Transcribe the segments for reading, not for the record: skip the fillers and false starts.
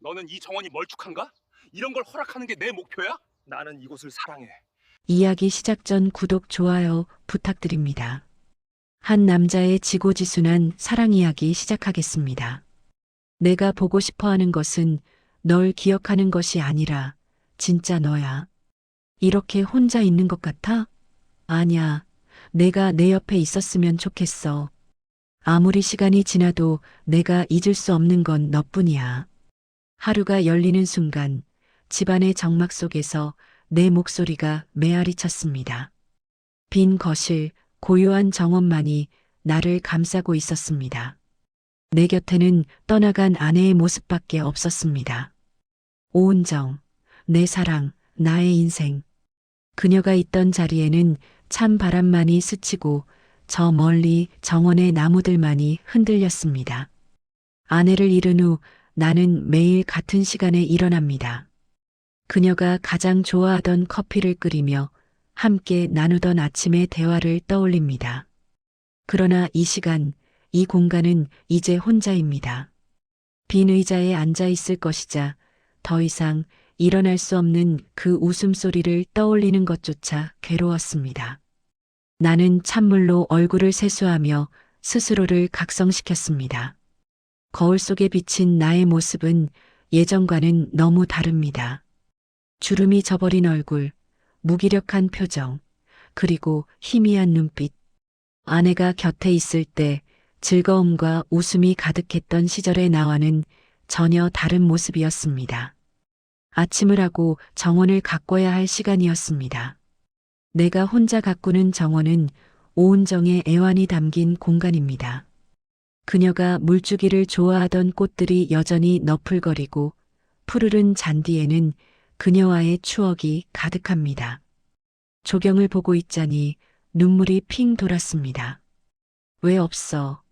너는 이 정원이 멀쭉한가? 이런 걸 허락하는 게 내 목표야? 나는 이곳을 사랑해. 이야기 시작 전 구독, 좋아요 부탁드립니다. 한 남자의 지고지순한 사랑 이야기 시작하겠습니다. 내가 보고 싶어 하는 것은 널 기억하는 것이 아니라 진짜 너야. 이렇게 혼자 있는 것 같아? 아냐. 내가 내 옆에 있었으면 좋겠어. 아무리 시간이 지나도 내가 잊을 수 없는 건 너뿐이야. 하루가 열리는 순간 집안의 정막 속에서 내 목소리가 메아리 쳤습니다. 빈 거실, 고요한 정원만이 나를 감싸고 있었습니다. 내 곁에는 떠나간 아내의 모습밖에 없었습니다. 오은정, 내 사랑, 나의 인생. 그녀가 있던 자리에는 찬 바람만이 스치고 저 멀리 정원의 나무들만이 흔들렸습니다. 아내를 잃은 후 나는 매일 같은 시간에 일어납니다. 그녀가 가장 좋아하던 커피를 끓이며 함께 나누던 아침의 대화를 떠올립니다. 그러나 이 시간, 이 공간은 이제 혼자입니다. 빈 의자에 앉아 있을 것이자 더 이상 일어날 수 없는 그 웃음소리를 떠올리는 것조차 괴로웠습니다. 나는 찬물로 얼굴을 세수하며 스스로를 각성시켰습니다. 거울 속에 비친 나의 모습은 예전과는 너무 다릅니다. 주름이 져버린 얼굴, 무기력한 표정, 그리고 희미한 눈빛. 아내가 곁에 있을 때 즐거움과 웃음이 가득했던 시절의 나와는 전혀 다른 모습이었습니다. 아침을 하고 정원을 가꿔야 할 시간이었습니다. 내가 혼자 가꾸는 정원은 오은정의 애환이 담긴 공간입니다. 그녀가 물주기를 좋아하던 꽃들이 여전히 너풀거리고 푸르른 잔디에는 그녀와의 추억이 가득합니다. 조경을 보고 있자니 눈물이 핑 돌았습니다. 왜 없어?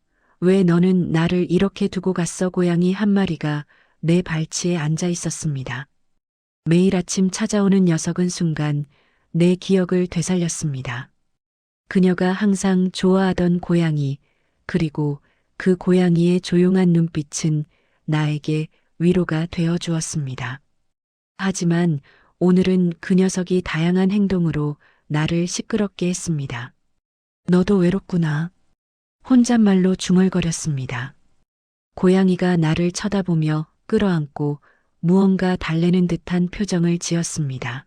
왜 너는 나를 이렇게 두고 갔어? 고양이 한 마리가 내 발치에 앉아 있었습니다. 매일 아침 찾아오는 녀석은 순간 내 기억을 되살렸습니다. 그녀가 항상 좋아하던 고양이, 그리고 그 고양이의 조용한 눈빛은 나에게 위로가 되어 주었습니다. 하지만 오늘은 그 녀석이 다양한 행동으로 나를 시끄럽게 했습니다. 너도 외롭구나. 혼잣말로 중얼거렸습니다. 고양이가 나를 쳐다보며 끌어안고 무언가 달래는 듯한 표정을 지었습니다.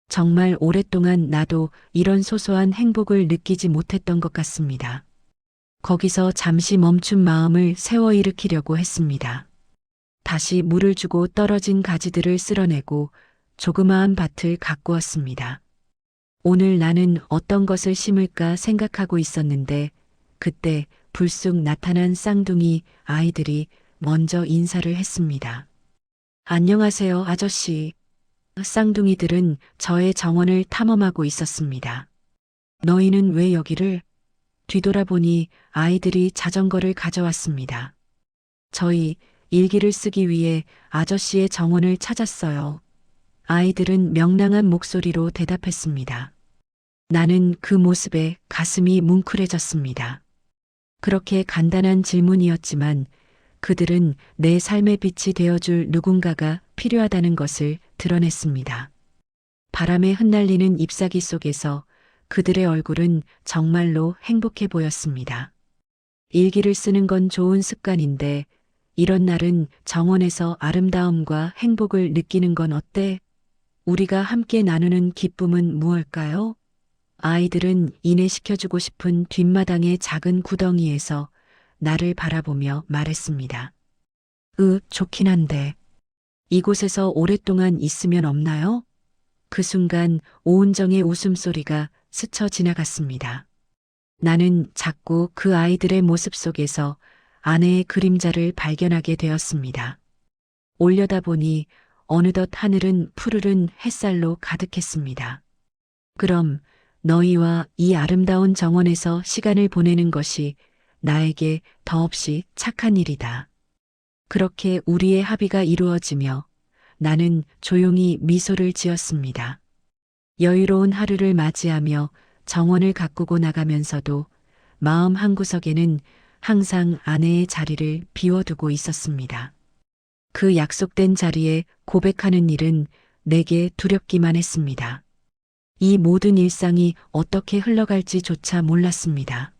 정말 오랫동안 나도 이런 소소한 행복을 느끼지 못했던 것 같습니다. 거기서 잠시 멈춘 마음을 세워 일으키려고 했습니다. 다시 물을 주고 떨어진 가지들을 쓸어내고 조그마한 밭을 가꾸었습니다. 오늘 나는 어떤 것을 심을까 생각하고 있었는데 그때 불쑥 나타난 쌍둥이 아이들이 먼저 인사를 했습니다. 안녕하세요, 아저씨. 쌍둥이들은 저의 정원을 탐험하고 있었습니다. 너희는 왜 여기를? 뒤돌아보니 아이들이 자전거를 가져왔습니다. 저희 일기를 쓰기 위해 아저씨의 정원을 찾았어요. 아이들은 명랑한 목소리로 대답했습니다. 나는 그 모습에 가슴이 뭉클해졌습니다. 그렇게 간단한 질문이었지만 그들은 내 삶의 빛이 되어줄 누군가가 필요하다는 것을 드러냈습니다. 바람에 흩날리는 잎사귀 속에서 그들의 얼굴은 정말로 행복해 보였습니다. 일기를 쓰는 건 좋은 습관인데 이런 날은 정원에서 아름다움과 행복을 느끼는 건 어때? 우리가 함께 나누는 기쁨은 무엇일까요? 아이들은 인해시켜주고 싶은 뒷마당의 작은 구덩이에서 나를 바라보며 말했습니다. 좋긴 한데. 이곳에서 오랫동안 있으면 없나요? 그 순간 오은정의 웃음소리가 스쳐 지나갔습니다. 나는 자꾸 그 아이들의 모습 속에서 아내의 그림자를 발견하게 되었습니다. 올려다보니 어느덧 하늘은 푸르른 햇살로 가득했습니다. 그럼 너희와 이 아름다운 정원에서 시간을 보내는 것이 나에게 더없이 착한 일이다. 그렇게 우리의 합의가 이루어지며 나는 조용히 미소를 지었습니다. 여유로운 하루를 맞이하며 정원을 가꾸고 나가면서도 마음 한구석에는 항상 아내의 자리를 비워두고 있었습니다. 그 약속된 자리에 고백하는 일은 내게 두렵기만 했습니다. 이 모든 일상이 어떻게 흘러갈지조차 몰랐습니다.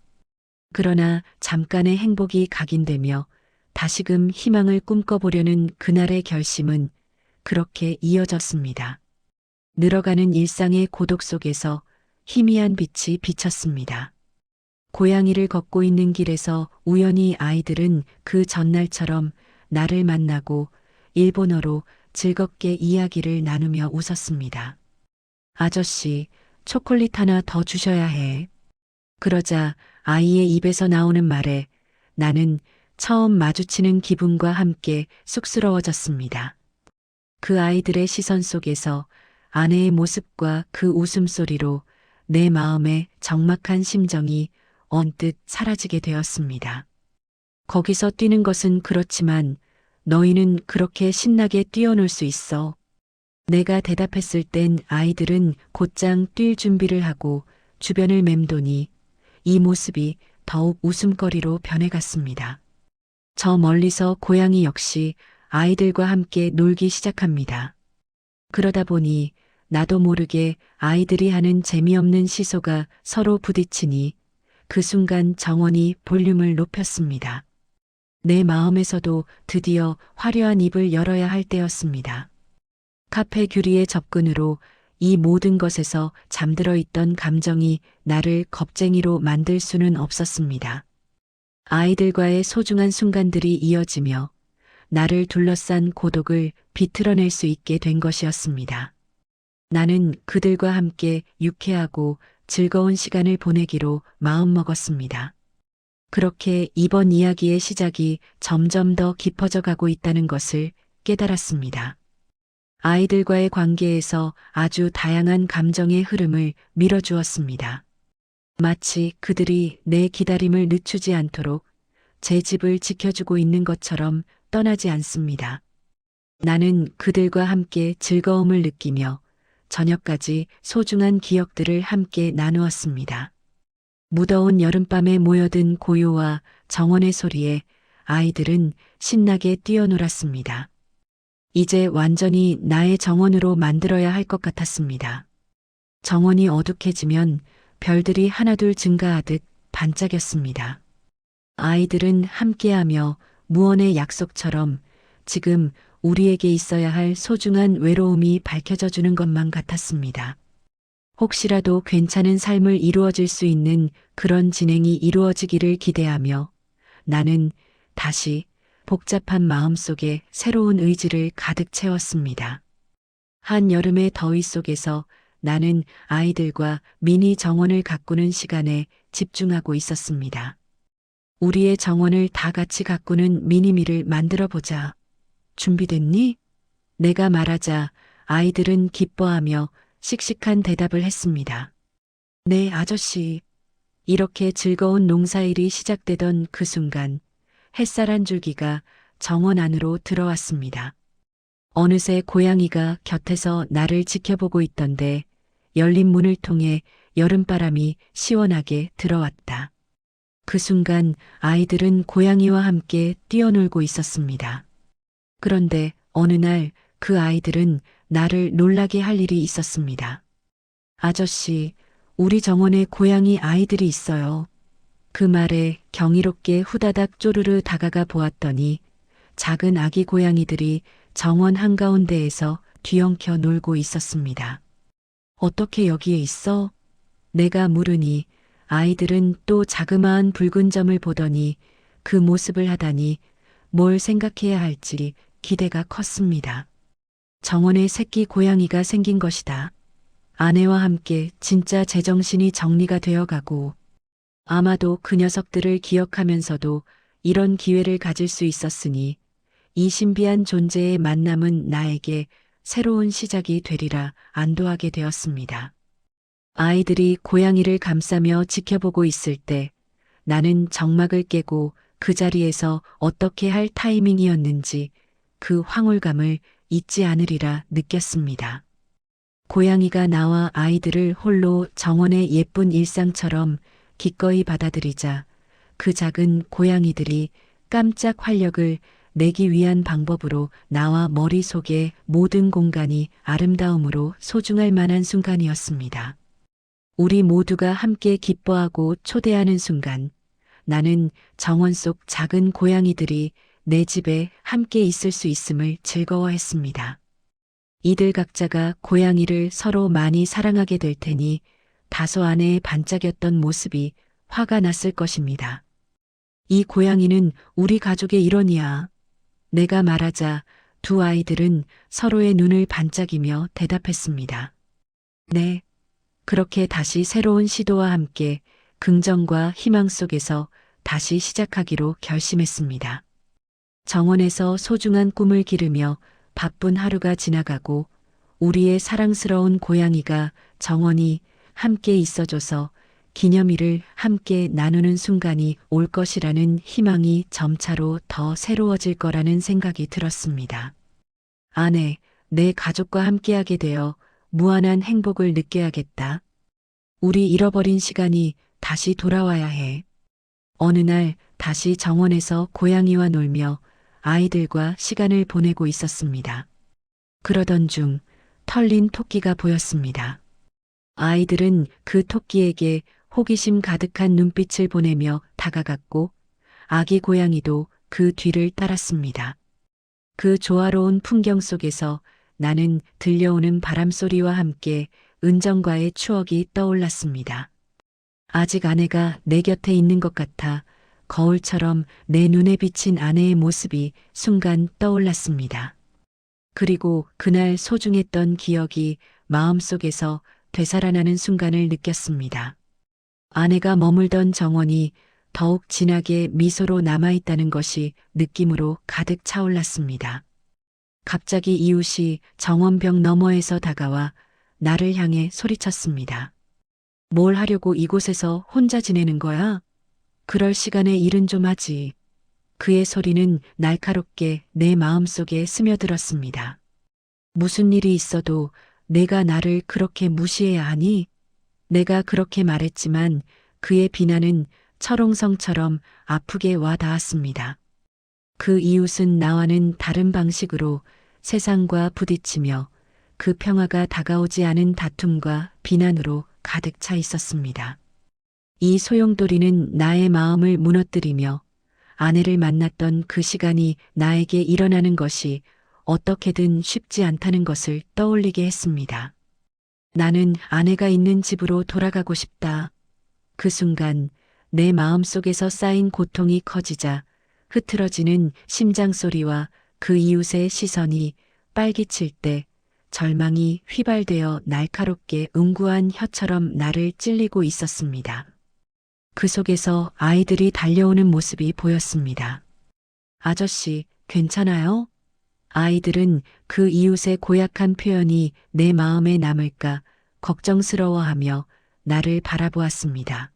그러나 잠깐의 행복이 각인되며 다시금 희망을 꿈꿔보려는 그날의 결심은 그렇게 이어졌습니다. 늘어가는 일상의 고독 속에서 희미한 빛이 비쳤습니다. 고양이를 걷고 있는 길에서 우연히 아이들은 그 전날처럼 나를 만나고 일본어로 즐겁게 이야기를 나누며 웃었습니다. 아저씨, 초콜릿 하나 더 주셔야 해. 그러자 아이의 입에서 나오는 말에 나는 처음 마주치는 기분과 함께 쑥스러워졌습니다. 그 아이들의 시선 속에서 아내의 모습과 그 웃음소리로 내 마음의 적막한 심정이 언뜻 사라지게 되었습니다. 거기서 뛰는 것은 그렇지만 너희는 그렇게 신나게 뛰어놀 수 있어. 내가 대답했을 땐 아이들은 곧장 뛸 준비를 하고 주변을 맴도니 이 모습이 더욱 웃음거리로 변해갔습니다. 저 멀리서 고양이 역시 아이들과 함께 놀기 시작합니다. 그러다 보니 나도 모르게 아이들이 하는 재미없는 시소가 서로 부딪히니 그 순간 정원이 볼륨을 높였습니다. 내 마음에서도 드디어 화려한 입을 열어야 할 때였습니다. 카페 규리의 접근으로 이 모든 것에서 잠들어 있던 감정이 나를 겁쟁이로 만들 수는 없었습니다. 아이들과의 소중한 순간들이 이어지며 나를 둘러싼 고독을 비틀어낼 수 있게 된 것이었습니다. 나는 그들과 함께 유쾌하고 즐거운 시간을 보내기로 마음먹었습니다. 그렇게 이번 이야기의 시작이 점점 더 깊어져 가고 있다는 것을 깨달았습니다. 아이들과의 관계에서 아주 다양한 감정의 흐름을 밀어주었습니다. 마치 그들이 내 기다림을 늦추지 않도록 제 집을 지켜주고 있는 것처럼 떠나지 않습니다. 나는 그들과 함께 즐거움을 느끼며 저녁까지 소중한 기억들을 함께 나누었습니다. 무더운 여름밤에 모여든 고요와 정원의 소리에 아이들은 신나게 뛰어놀았습니다. 이제 완전히 나의 정원으로 만들어야 할 것 같았습니다. 정원이 어둑해지면 별들이 하나둘 증가하듯 반짝였습니다. 아이들은 함께하며 무언의 약속처럼 지금 우리에게 있어야 할 소중한 외로움이 밝혀져 주는 것만 같았습니다. 혹시라도 괜찮은 삶을 이루어질 수 있는 그런 진행이 이루어지기를 기대하며 나는 다시 복잡한 마음속에 새로운 의지를 가득 채웠습니다. 한여름의 더위 속에서 나는 아이들과 미니 정원을 가꾸는 시간에 집중하고 있었습니다. 우리의 정원을 다 같이 가꾸는 미니미를 만들어 보자. 준비됐니? 내가 말하자 아이들은 기뻐하며 씩씩한 대답을 했습니다. 네, 아저씨. 이렇게 즐거운 농사일이 시작되던 그 순간 햇살 한 줄기가 정원 안으로 들어왔습니다. 어느새 고양이가 곁에서 나를 지켜보고 있던데 열린 문을 통해 여름바람이 시원하게 들어왔다. 그 순간 아이들은 고양이와 함께 뛰어놀고 있었습니다. 그런데 어느 날 그 아이들은 나를 놀라게 할 일이 있었습니다. 아저씨, 우리 정원에 고양이 아이들이 있어요. 그 말에 경이롭게 후다닥 쪼르르 다가가 보았더니 작은 아기 고양이들이 정원 한가운데에서 뒤엉켜 놀고 있었습니다. 어떻게 여기에 있어? 내가 물으니 아이들은 또 자그마한 붉은 점을 보더니 그 모습을 하다니 뭘 생각해야 할지 기대가 컸습니다. 정원에 새끼 고양이가 생긴 것이다. 아내와 함께 진짜 제정신이 정리가 되어가고 아마도 그 녀석들을 기억하면서도 이런 기회를 가질 수 있었으니 이 신비한 존재의 만남은 나에게 새로운 시작이 되리라 안도하게 되었습니다. 아이들이 고양이를 감싸며 지켜보고 있을 때 나는 정막을 깨고 그 자리에서 어떻게 할 타이밍이었는지 그 황홀감을 잊지 않으리라 느꼈습니다. 고양이가 나와 아이들을 홀로 정원의 예쁜 일상처럼 기꺼이 받아들이자 그 작은 고양이들이 깜짝 활력을 내기 위한 방법으로 나와 머릿속의 모든 공간이 아름다움으로 소중할 만한 순간이었습니다. 우리 모두가 함께 기뻐하고 초대하는 순간, 나는 정원 속 작은 고양이들이 내 집에 함께 있을 수 있음을 즐거워했습니다. 이들 각자가 고양이를 서로 많이 사랑하게 될 테니 다소 아내의 반짝였던 모습이 화가 났을 것입니다. 이 고양이는 우리 가족의 일원이야. 내가 말하자 두 아이들은 서로의 눈을 반짝이며 대답했습니다. 네. 그렇게 다시 새로운 시도와 함께 긍정과 희망 속에서 다시 시작하기로 결심했습니다. 정원에서 소중한 꿈을 기르며 바쁜 하루가 지나가고 우리의 사랑스러운 고양이가 정원이 함께 있어줘서 기념일을 함께 나누는 순간이 올 것이라는 희망이 점차로 더 새로워질 거라는 생각이 들었습니다. 아내, 내 가족과 함께하게 되어 무한한 행복을 느껴야겠다. 우리 잃어버린 시간이 다시 돌아와야 해. 어느 날 다시 정원에서 고양이와 놀며 아이들과 시간을 보내고 있었습니다. 그러던 중 털린 토끼가 보였습니다. 아이들은 그 토끼에게 호기심 가득한 눈빛을 보내며 다가갔고 아기 고양이도 그 뒤를 따랐습니다. 그 조화로운 풍경 속에서 나는 들려오는 바람소리와 함께 은정과의 추억이 떠올랐습니다. 아직 아내가 내 곁에 있는 것 같아 거울처럼 내 눈에 비친 아내의 모습이 순간 떠올랐습니다. 그리고 그날 소중했던 기억이 마음속에서 되살아나는 순간을 느꼈습니다. 아내가 머물던 정원이 더욱 진하게 미소로 남아있다는 것이 느낌으로 가득 차올랐습니다. 갑자기 이웃이 정원벽 너머에서 다가와 나를 향해 소리쳤습니다. 뭘 하려고 이곳에서 혼자 지내는 거야? 그럴 시간에 일은 좀 하지. 그의 소리는 날카롭게 내 마음속에 스며들었습니다. 무슨 일이 있어도 내가 나를 그렇게 무시해야 하니? 내가 그렇게 말했지만 그의 비난은 철옹성처럼 아프게 와 닿았습니다. 그 이웃은 나와는 다른 방식으로 세상과 부딪히며 그 평화가 다가오지 않은 다툼과 비난으로 가득 차 있었습니다. 이 소용돌이는 나의 마음을 무너뜨리며 아내를 만났던 그 시간이 나에게 일어나는 것이 어떻게든 쉽지 않다는 것을 떠올리게 했습니다. 나는 아내가 있는 집으로 돌아가고 싶다. 그 순간 내 마음속에서 쌓인 고통이 커지자 흐트러지는 심장 소리와 그 이웃의 시선이 빨기칠 때 절망이 휘발되어 날카롭게 응구한 혀처럼 나를 찔리고 있었습니다. 그 속에서 아이들이 달려오는 모습이 보였습니다. 아저씨, 괜찮아요? 아이들은 그 이웃의 고약한 표현이 내 마음에 남을까 걱정스러워하며 나를 바라보았습니다.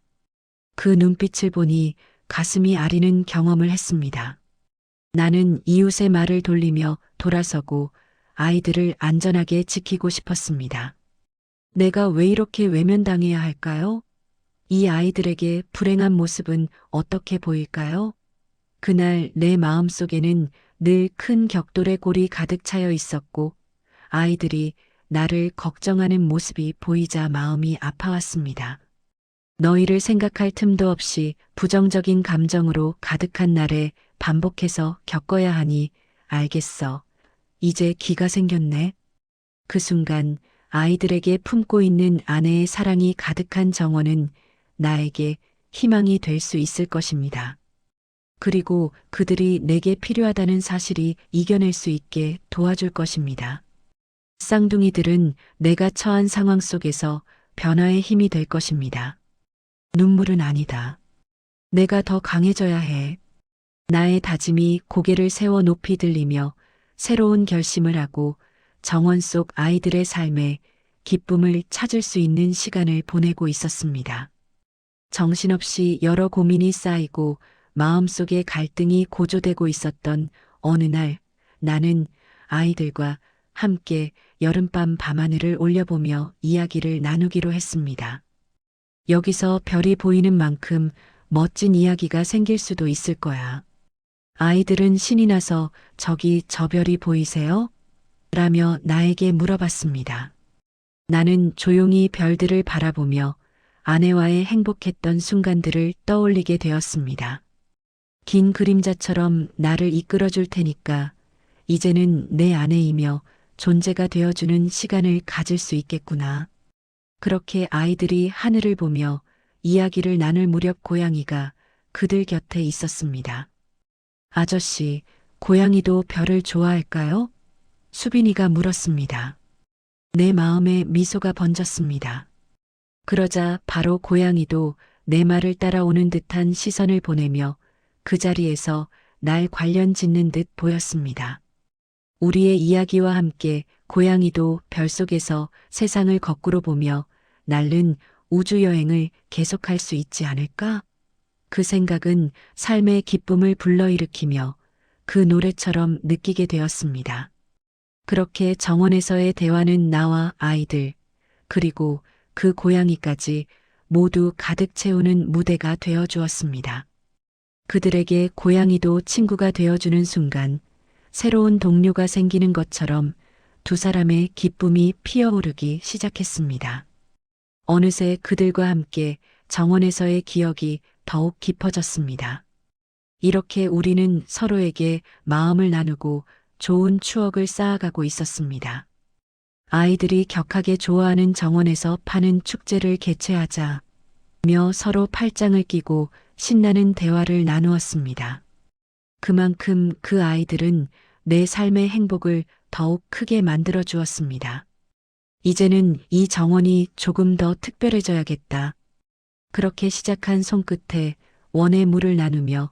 그 눈빛을 보니 가슴이 아리는 경험을 했습니다. 나는 이웃의 말을 돌리며 돌아서고 아이들을 안전하게 지키고 싶었습니다. 내가 왜 이렇게 외면당해야 할까요? 이 아이들에게 불행한 모습은 어떻게 보일까요? 그날 내 마음속에는 늘 큰 격돌의 골이 가득 차여 있었고 아이들이 나를 걱정하는 모습이 보이자 마음이 아파왔습니다. 너희를 생각할 틈도 없이 부정적인 감정으로 가득한 날에 반복해서 겪어야 하니 알겠어. 이제 기가 생겼네. 그 순간 아이들에게 품고 있는 아내의 사랑이 가득한 정원은 나에게 희망이 될 수 있을 것입니다. 그리고 그들이 내게 필요하다는 사실이 이겨낼 수 있게 도와줄 것입니다. 쌍둥이들은 내가 처한 상황 속에서 변화의 힘이 될 것입니다. 눈물은 아니다. 내가 더 강해져야 해. 나의 다짐이 고개를 세워 높이 들리며 새로운 결심을 하고 정원 속 아이들의 삶에 기쁨을 찾을 수 있는 시간을 보내고 있었습니다. 정신없이 여러 고민이 쌓이고 마음속에 갈등이 고조되고 있었던 어느 날 나는 아이들과 함께 여름밤 밤하늘을 올려보며 이야기를 나누기로 했습니다. 여기서 별이 보이는 만큼 멋진 이야기가 생길 수도 있을 거야. 아이들은 신이 나서 저기 저 별이 보이세요? 라며 나에게 물어봤습니다. 나는 조용히 별들을 바라보며 아내와의 행복했던 순간들을 떠올리게 되었습니다. 긴 그림자처럼 나를 이끌어 줄 테니까 이제는 내 아내이며 존재가 되어주는 시간을 가질 수 있겠구나. 그렇게 아이들이 하늘을 보며 이야기를 나눌 무렵 고양이가 그들 곁에 있었습니다. 아저씨, 고양이도 별을 좋아할까요? 수빈이가 물었습니다. 내 마음에 미소가 번졌습니다. 그러자 바로 고양이도 내 말을 따라오는 듯한 시선을 보내며 그 자리에서 날 관련 짓는 듯 보였습니다. 우리의 이야기와 함께 고양이도 별 속에서 세상을 거꾸로 보며 날른 우주여행을 계속할 수 있지 않을까? 그 생각은 삶의 기쁨을 불러일으키며 그 노래처럼 느끼게 되었습니다. 그렇게 정원에서의 대화는 나와 아이들, 그리고 그 고양이까지 모두 가득 채우는 무대가 되어 주었습니다. 그들에게 고양이도 친구가 되어주는 순간 새로운 동료가 생기는 것처럼 두 사람의 기쁨이 피어오르기 시작했습니다. 어느새 그들과 함께 정원에서의 기억이 더욱 깊어졌습니다. 이렇게 우리는 서로에게 마음을 나누고 좋은 추억을 쌓아가고 있었습니다. 아이들이 격하게 좋아하는 정원에서 파는 축제를 개최하자며 서로 팔짱을 끼고 신나는 대화를 나누었습니다. 그만큼 그 아이들은 내 삶의 행복을 더욱 크게 만들어 주었습니다. 이제는 이 정원이 조금 더 특별해져야겠다. 그렇게 시작한 손끝에 원의 물을 나누며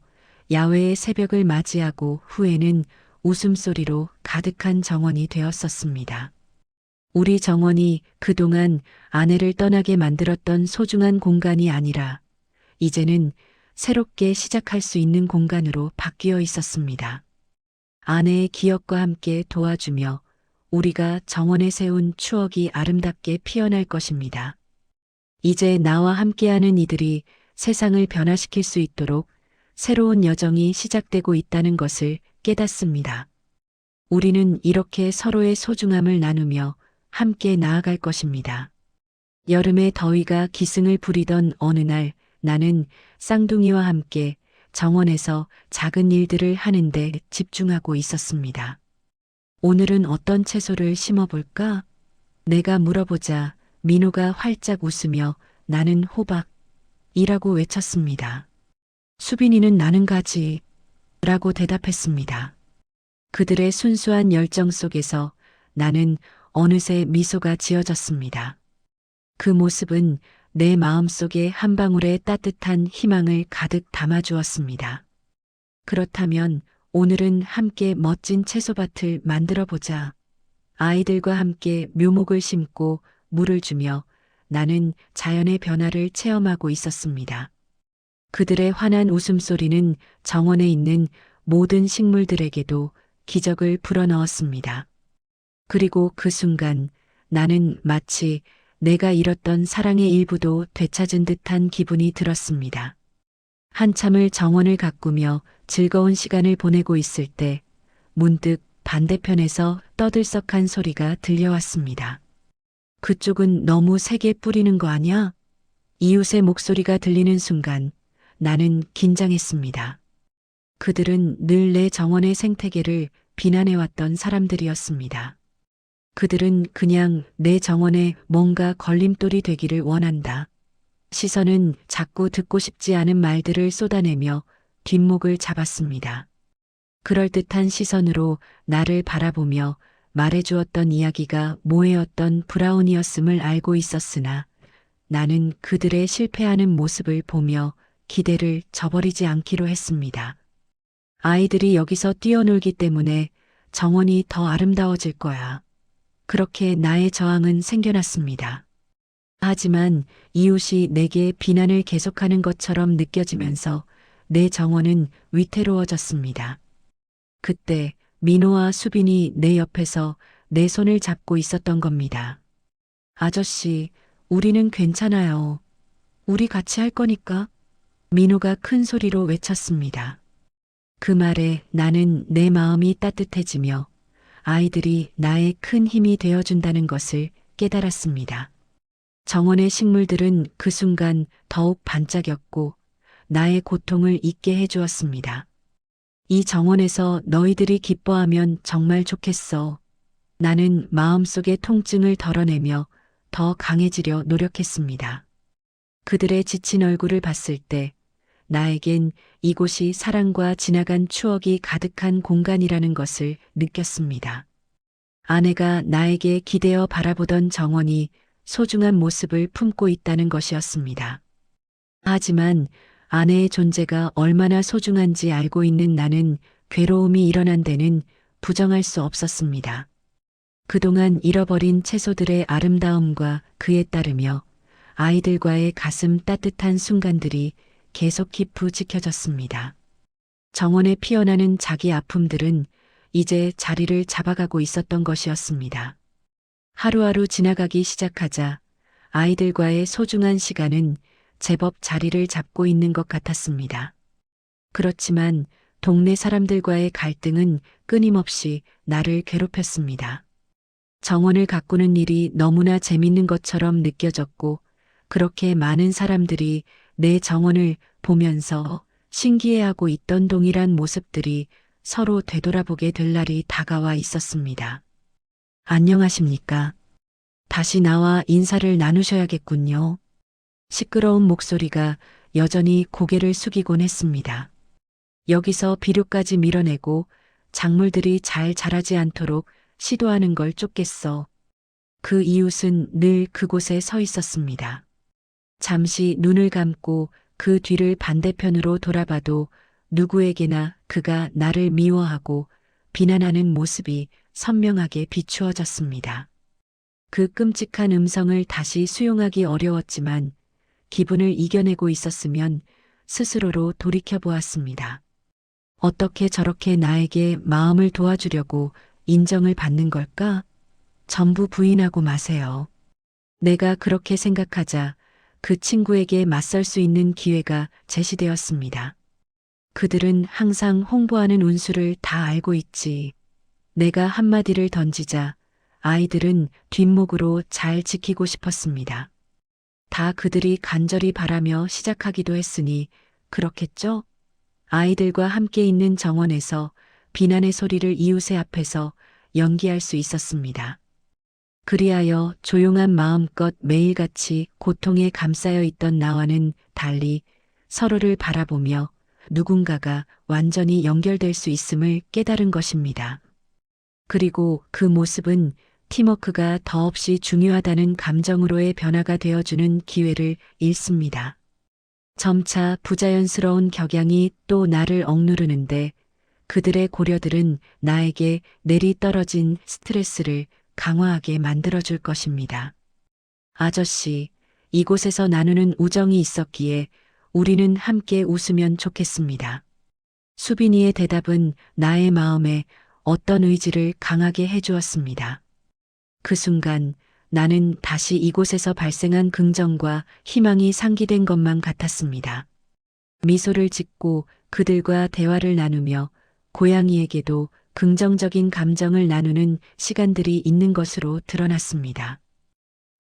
야외의 새벽을 맞이하고 후에는 웃음소리로 가득한 정원이 되었었습니다. 우리 정원이 그동안 아내를 떠나게 만들었던 소중한 공간이 아니라 이제는 새롭게 시작할 수 있는 공간으로 바뀌어 있었습니다. 아내의 기억과 함께 도와주며 우리가 정원에 세운 추억이 아름답게 피어날 것입니다. 이제 나와 함께하는 이들이 세상을 변화시킬 수 있도록 새로운 여정이 시작되고 있다는 것을 깨닫습니다. 우리는 이렇게 서로의 소중함을 나누며 함께 나아갈 것입니다. 여름의 더위가 기승을 부리던 어느 날 나는 쌍둥이와 함께 정원에서 작은 일들을 하는데 집중하고 있었습니다. 오늘은 어떤 채소를 심어볼까? 내가 물어보자 민호가 활짝 웃으며 나는 호박이라고 외쳤습니다. 수빈이는 나는 가지라고 대답했습니다. 그들의 순수한 열정 속에서 나는 어느새 미소가 지어졌습니다. 그 모습은 내 마음속에 한 방울의 따뜻한 희망을 가득 담아주었습니다. 그렇다면 오늘은 함께 멋진 채소밭을 만들어 보자. 아이들과 함께 묘목을 심고 물을 주며 나는 자연의 변화를 체험하고 있었습니다. 그들의 환한 웃음소리는 정원에 있는 모든 식물들에게도 기적을 불어넣었습니다. 그리고 그 순간 나는 마치 내가 잃었던 사랑의 일부도 되찾은 듯한 기분이 들었습니다. 한참을 정원을 가꾸며 즐거운 시간을 보내고 있을 때 문득 반대편에서 떠들썩한 소리가 들려왔습니다. 그쪽은 너무 세게 뿌리는 거 아냐? 이웃의 목소리가 들리는 순간 나는 긴장했습니다. 그들은 늘 내 정원의 생태계를 비난해왔던 사람들이었습니다. 그들은 그냥 내 정원에 뭔가 걸림돌이 되기를 원한다. 시선은 자꾸 듣고 싶지 않은 말들을 쏟아내며 뒷목을 잡았습니다. 그럴듯한 시선으로 나를 바라보며 말해주었던 이야기가 모해였던 브라운이었음을 알고 있었으나 나는 그들의 실패하는 모습을 보며 기대를 저버리지 않기로 했습니다. 아이들이 여기서 뛰어놀기 때문에 정원이 더 아름다워질 거야. 그렇게 나의 저항은 생겨났습니다. 하지만 이웃이 내게 비난을 계속하는 것처럼 느껴지면서 내 정원은 위태로워졌습니다. 그때 민호와 수빈이 내 옆에서 내 손을 잡고 있었던 겁니다. 아저씨, 우리는 괜찮아요. 우리 같이 할 거니까. 민호가 큰 소리로 외쳤습니다. 그 말에 나는 내 마음이 따뜻해지며 아이들이 나의 큰 힘이 되어준다는 것을 깨달았습니다. 정원의 식물들은 그 순간 더욱 반짝였고 나의 고통을 잊게 해주었습니다. 이 정원에서 너희들이 기뻐하면 정말 좋겠어. 나는 마음속의 통증을 덜어내며 더 강해지려 노력했습니다. 그들의 지친 얼굴을 봤을 때 나에겐 이곳이 사랑과 지나간 추억이 가득한 공간이라는 것을 느꼈습니다. 아내가 나에게 기대어 바라보던 정원이 소중한 모습을 품고 있다는 것이었습니다. 하지만 아내의 존재가 얼마나 소중한지 알고 있는 나는 괴로움이 일어난 데는 부정할 수 없었습니다. 그동안 잃어버린 채소들의 아름다움과 그에 따르며 아이들과의 가슴 따뜻한 순간들이 계속 깊이 지켜졌습니다. 정원에 피어나는 자기 아픔들은 이제 자리를 잡아가고 있었던 것이었습니다. 하루하루 지나가기 시작하자 아이들과의 소중한 시간은 제법 자리를 잡고 있는 것 같았습니다. 그렇지만 동네 사람들과의 갈등은 끊임없이 나를 괴롭혔습니다. 정원을 가꾸는 일이 너무나 재밌는 것처럼 느껴졌고 그렇게 많은 사람들이 내 정원을 보면서 신기해하고 있던 동일한 모습들이 서로 되돌아보게 될 날이 다가와 있었습니다. 안녕하십니까? 다시 나와 인사를 나누셔야겠군요. 시끄러운 목소리가 여전히 고개를 숙이곤 했습니다. 여기서 비료까지 밀어내고 작물들이 잘 자라지 않도록 시도하는 걸 쫓겠어. 그 이웃은 늘 그곳에 서 있었습니다. 잠시 눈을 감고 그 뒤를 반대편으로 돌아봐도 누구에게나 그가 나를 미워하고 비난하는 모습이 선명하게 비추어졌습니다. 그 끔찍한 음성을 다시 수용하기 어려웠지만 기분을 이겨내고 있었으면 스스로로 돌이켜보았습니다. 어떻게 저렇게 나에게 마음을 도와주려고 인정을 받는 걸까? 전부 부인하고 마세요. 내가 그렇게 생각하자 그 친구에게 맞설 수 있는 기회가 제시되었습니다. 그들은 항상 홍보하는 운수를 다 알고 있지. 내가 한마디를 던지자 아이들은 뒷목으로 잘 지키고 싶었습니다. 다 그들이 간절히 바라며 시작하기도 했으니 그렇겠죠? 아이들과 함께 있는 정원에서 비난의 소리를 이웃의 앞에서 연기할 수 있었습니다. 그리하여 조용한 마음껏 매일같이 고통에 감싸여 있던 나와는 달리 서로를 바라보며 누군가가 완전히 연결될 수 있음을 깨달은 것입니다. 그리고 그 모습은 팀워크가 더없이 중요하다는 감정으로의 변화가 되어주는 기회를 잃습니다. 점차 부자연스러운 격양이 또 나를 억누르는데 그들의 고려들은 나에게 내리 떨어진 스트레스를 강화하게 만들어줄 것입니다. 아저씨, 이곳에서 나누는 우정이 있었기에 우리는 함께 웃으면 좋겠습니다. 수빈이의 대답은 나의 마음에 어떤 의지를 강하게 해주었습니다. 그 순간 나는 다시 이곳에서 발생한 긍정과 희망이 상기된 것만 같았습니다. 미소를 짓고 그들과 대화를 나누며 고양이에게도 긍정적인 감정을 나누는 시간들이 있는 것으로 드러났습니다.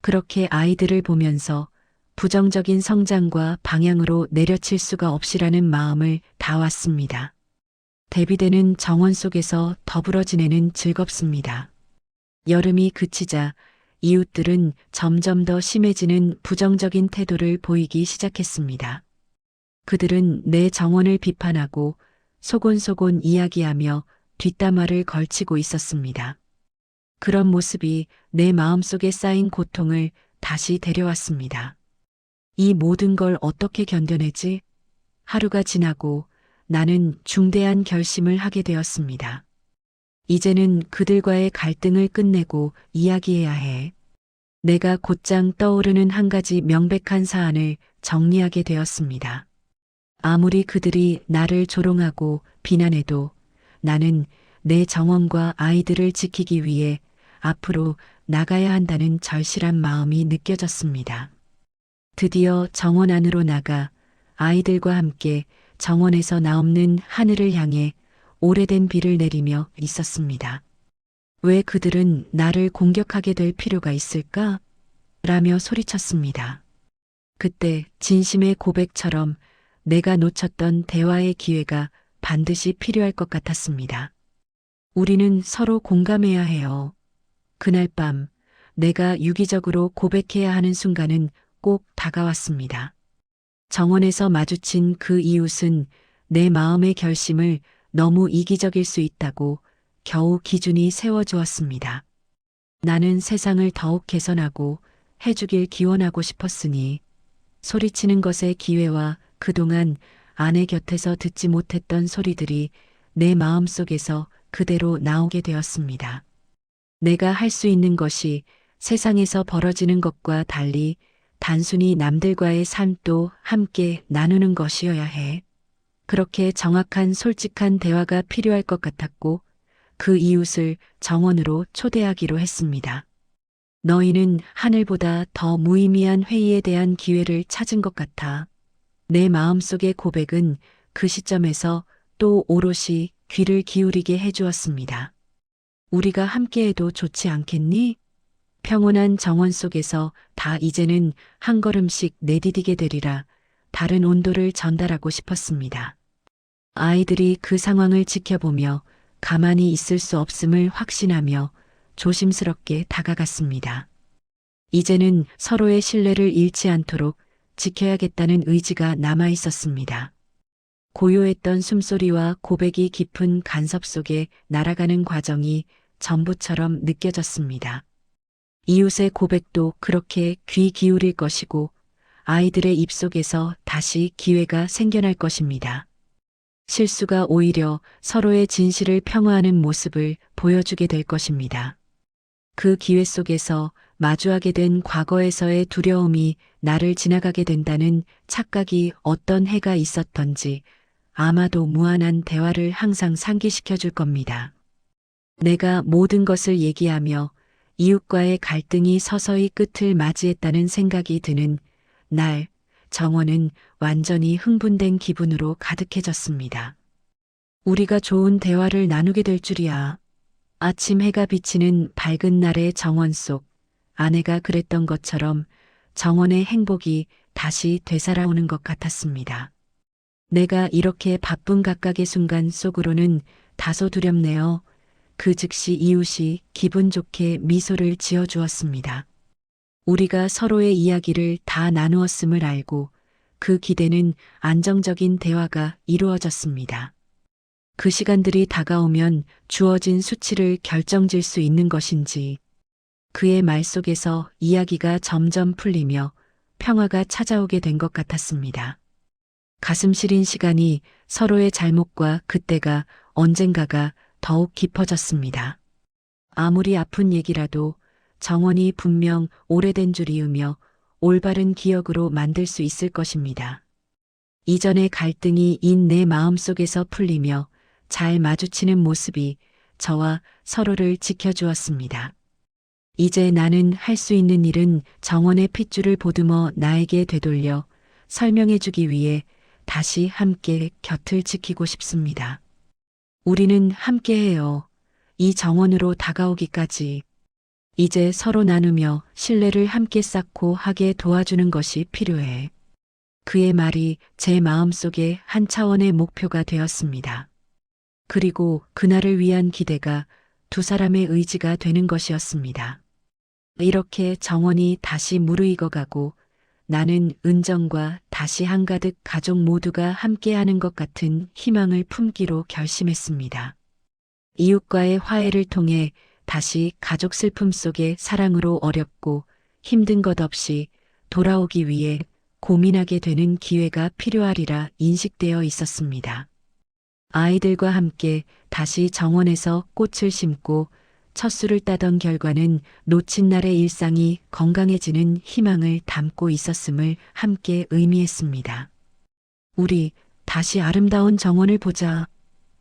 그렇게 아이들을 보면서 부정적인 성장과 방향으로 내려칠 수가 없이라는 마음을 다왔습니다. 대비되는 정원 속에서 더불어 지내는 즐겁습니다. 여름이 그치자 이웃들은 점점 더 심해지는 부정적인 태도를 보이기 시작했습니다. 그들은 내 정원을 비판하고 소곤소곤 이야기하며 뒷담화를 걸치고 있었습니다. 그런 모습이 내 마음속에 쌓인 고통을 다시 데려왔습니다. 이 모든 걸 어떻게 견뎌내지? 하루가 지나고 나는 중대한 결심을 하게 되었습니다. 이제는 그들과의 갈등을 끝내고 이야기해야 해. 내가 곧장 떠오르는 한 가지 명백한 사안을 정리하게 되었습니다. 아무리 그들이 나를 조롱하고 비난해도 나는 내 정원과 아이들을 지키기 위해 앞으로 나가야 한다는 절실한 마음이 느껴졌습니다. 드디어 정원 안으로 나가 아이들과 함께 정원에서 나없는 하늘을 향해 오래된 비를 내리며 있었습니다. 왜 그들은 나를 공격하게 될 필요가 있을까? 라며 소리쳤습니다. 그때 진심의 고백처럼 내가 놓쳤던 대화의 기회가 반드시 필요할 것 같았습니다. 우리는 서로 공감해야 해요. 그날 밤 내가 유기적으로 고백해야 하는 순간은 꼭 다가왔습니다. 정원에서 마주친 그 이웃은 내 마음의 결심을 너무 이기적일 수 있다고 겨우 기준이 세워주었습니다. 나는 세상을 더욱 개선하고 해주길 기원하고 싶었으니 소리치는 것의 기회와 그동안 아내 곁에서 듣지 못했던 소리들이 내 마음속에서 그대로 나오게 되었습니다. 내가 할 수 있는 것이 세상에서 벌어지는 것과 달리 단순히 남들과의 삶도 함께 나누는 것이어야 해. 그렇게 정확한 솔직한 대화가 필요할 것 같았고 그 이웃을 정원으로 초대하기로 했습니다. 너희는 하늘보다 더 무의미한 회의에 대한 기회를 찾은 것 같아. 내 마음속의 고백은 그 시점에서 또 오롯이 귀를 기울이게 해주었습니다. 우리가 함께해도 좋지 않겠니? 평온한 정원 속에서 다 이제는 한 걸음씩 내디디게 되리라 다른 온도를 전달하고 싶었습니다. 아이들이 그 상황을 지켜보며 가만히 있을 수 없음을 확신하며 조심스럽게 다가갔습니다. 이제는 서로의 신뢰를 잃지 않도록 지켜야겠다는 의지가 남아 있었습니다. 고요했던 숨소리와 고백이 깊은 간섭 속에 날아가는 과정이 전부처럼 느껴졌습니다. 이웃의 고백도 그렇게 귀 기울일 것이고 아이들의 입속에서 다시 기회가 생겨날 것입니다. 실수가 오히려 서로의 진실을 평화하는 모습을 보여주게 될 것입니다. 그 기회 속에서 마주하게 된 과거에서의 두려움이 나를 지나가게 된다는 착각이 어떤 해가 있었던지 아마도 무한한 대화를 항상 상기시켜 줄 겁니다. 내가 모든 것을 얘기하며 이웃과의 갈등이 서서히 끝을 맞이했다는 생각이 드는 날, 정원은 완전히 흥분된 기분으로 가득해졌습니다. 우리가 좋은 대화를 나누게 될 줄이야. 아침 해가 비치는 밝은 날의 정원 속 아내가 그랬던 것처럼 정원의 행복이 다시 되살아오는 것 같았습니다. 내가 이렇게 바쁜 각각의 순간 속으로는 다소 두렵네요. 그 즉시 이웃이 기분 좋게 미소를 지어주었습니다. 우리가 서로의 이야기를 다 나누었음을 알고 그 기대는 안정적인 대화가 이루어졌습니다. 그 시간들이 다가오면 주어진 수치를 결정질 수 있는 것인지 그의 말 속에서 이야기가 점점 풀리며 평화가 찾아오게 된 것 같았습니다. 가슴 시린 시간이 서로의 잘못과 그때가 언젠가가 더욱 깊어졌습니다. 아무리 아픈 얘기라도 정원이 분명 오래된 줄이으며 올바른 기억으로 만들 수 있을 것입니다. 이전의 갈등이 인 내 마음속에서 풀리며 잘 마주치는 모습이 저와 서로를 지켜주었습니다. 이제 나는 할 수 있는 일은 정원의 핏줄을 보듬어 나에게 되돌려 설명해주기 위해 다시 함께 곁을 지키고 싶습니다. 우리는 함께해요. 이 정원으로 다가오기까지. 이제 서로 나누며 신뢰를 함께 쌓고 하게 도와주는 것이 필요해. 그의 말이 제 마음속에 한 차원의 목표가 되었습니다. 그리고 그날을 위한 기대가 두 사람의 의지가 되는 것이었습니다. 이렇게 정원이 다시 무르익어가고 나는 은정과 다시 한가득 가족 모두가 함께하는 것 같은 희망을 품기로 결심했습니다. 이웃과의 화해를 통해 다시 가족 슬픔 속에 사랑으로 어렵고 힘든 것 없이 돌아오기 위해 고민하게 되는 기회가 필요하리라 인식되어 있었습니다. 아이들과 함께 다시 정원에서 꽃을 심고 첫 술을 따던 결과는 놓친 날의 일상이 건강해지는 희망을 담고 있었음을 함께 의미했습니다. 우리 다시 아름다운 정원을 보자.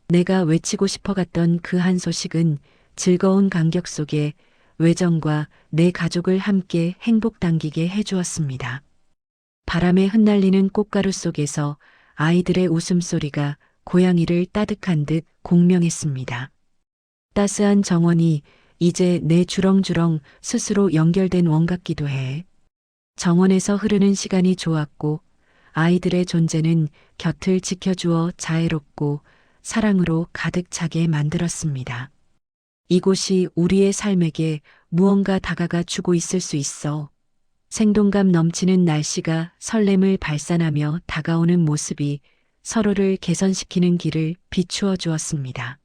내가 외치고 싶어갔던 그 한 소식은 즐거운 감격 속에 외정과 내 가족을 함께 행복 당기게 해주었습니다. 바람에 흩날리는 꽃가루 속에서 아이들의 웃음소리가 고양이를 따뜻한 듯 공명했습니다. 따스한 정원이 이제 내 주렁주렁 스스로 연결된 원 같기도 해. 정원에서 흐르는 시간이 좋았고 아이들의 존재는 곁을 지켜주어 자애롭고 사랑으로 가득 차게 만들었습니다. 이곳이 우리의 삶에게 무언가 다가가 주고 있을 수 있어. 생동감 넘치는 날씨가 설렘을 발산하며 다가오는 모습이 서로를 개선시키는 길을 비추어 주었습니다.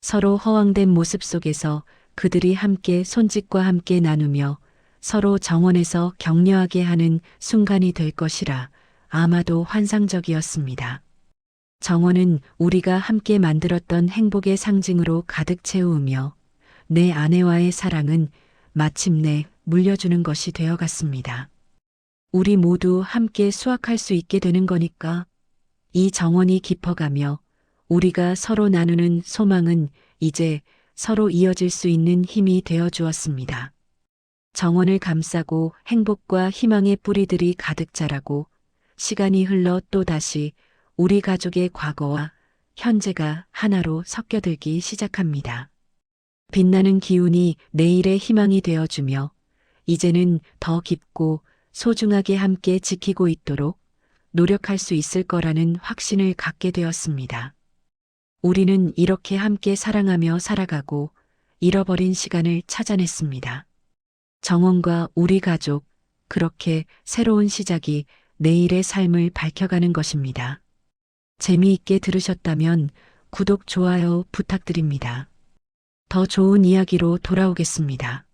서로 허황된 모습 속에서 그들이 함께 손짓과 함께 나누며 서로 정원에서 격려하게 하는 순간이 될 것이라 아마도 환상적이었습니다. 정원은 우리가 함께 만들었던 행복의 상징으로 가득 채우며 내 아내와의 사랑은 마침내 물려주는 것이 되어갔습니다. 우리 모두 함께 수확할 수 있게 되는 거니까. 이 정원이 깊어가며 우리가 서로 나누는 소망은 이제 서로 이어질 수 있는 힘이 되어 주었습니다. 정원을 감싸고 행복과 희망의 뿌리들이 가득 자라고 시간이 흘러 또다시 우리 가족의 과거와 현재가 하나로 섞여들기 시작합니다. 빛나는 기운이 내일의 희망이 되어주며 이제는 더 깊고 소중하게 함께 지키고 있도록 노력할 수 있을 거라는 확신을 갖게 되었습니다. 우리는 이렇게 함께 사랑하며 살아가고 잃어버린 시간을 찾아냈습니다. 정원과 우리 가족, 그렇게 새로운 시작이 내일의 삶을 밝혀가는 것입니다. 재미있게 들으셨다면 구독, 좋아요 부탁드립니다. 더 좋은 이야기로 돌아오겠습니다.